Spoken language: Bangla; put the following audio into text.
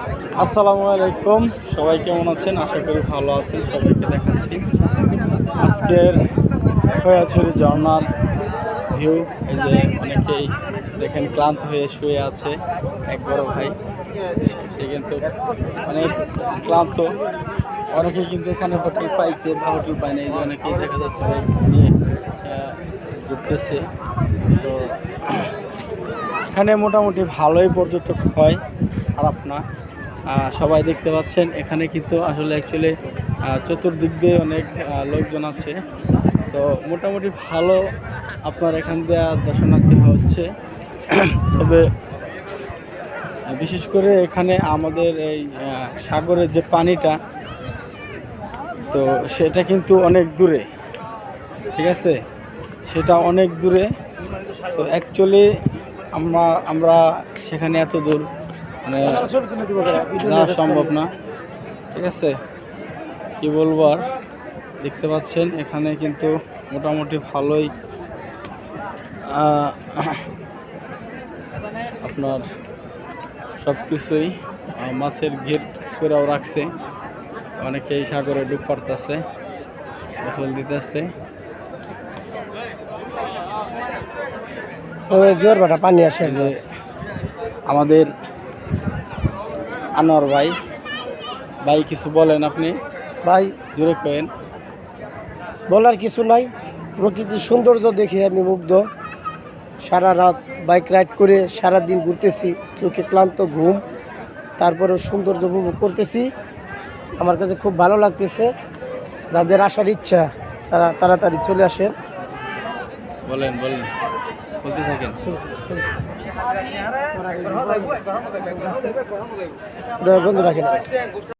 আসসালামু আলাইকুম, সবাই কেমন আছেন? আশা করি ভালো আছেন। সবাইকে দেখাচ্ছি আজকের খোয়াছড়ি ঝর্ণার ভিউ। এই যে অনেকেই দেখেন ক্লান্ত হয়ে শুয়ে আছে। এক বড় ভাই, সে কিন্তু অনেক ক্লান্ত। অনেকেই কিন্তু এখানে হোটেল পাইছে বা হোটেল পায় না, এই যে অনেকেই দেখা যাচ্ছে বাইক নিয়ে ঘুরতেছে। তো এখানে মোটামুটি ভালোই পর্যটক হয়, খারাপ না। সবাই দেখতে পাচ্ছেন এখানে কিন্তু আসলে অ্যাকচুয়ালি চতুর্দিক দিয়ে অনেক লোকজন আছে। তো মোটামুটি ভালো আপনার এখান দিয়ে দর্শনার্থী হচ্ছে। তবে বিশেষ করে এখানে আমাদের এই সাগরের যে পানিটা, তো সেটা কিন্তু অনেক দূরে, ঠিক আছে, সেটা অনেক দূরে। তো অ্যাকচুয়ালি আমরা সেখানে এত দূর মানে যাওয়া সম্ভব না, ঠিক আছে। কি বলবো আর, দেখতে পাচ্ছেন এখানে কিন্তু মোটামুটি ভালোই আপনার সব কিছুই মাছের ঘের করেও রাখছে। অনেকেই সাগরে ডুব পারতেছে, গোসল দিতেছে। জোর বাটা পানি আসে। যে আমাদের আনোয়ার ভাই, ভাই কিছু বলেন আপনি, ভাই জোরে কেন। বলার কিছু নাই, প্রকৃতির সৌন্দর্য দেখে আমি মুগ্ধ। সারা রাত বাইক রাইড করে সারা দিন ঘুরতেছি, চোখে ক্লান্ত ঘুম, তারপরেও সৌন্দর্য উপভোগ করতেছি। আমার কাছে খুব ভালো লাগতেছে। যাদের আসার ইচ্ছা তারা তাড়াতাড়ি চলে আসেন। বলেন বলেন, বলতে থাকেন। বন্ধু রাখেন।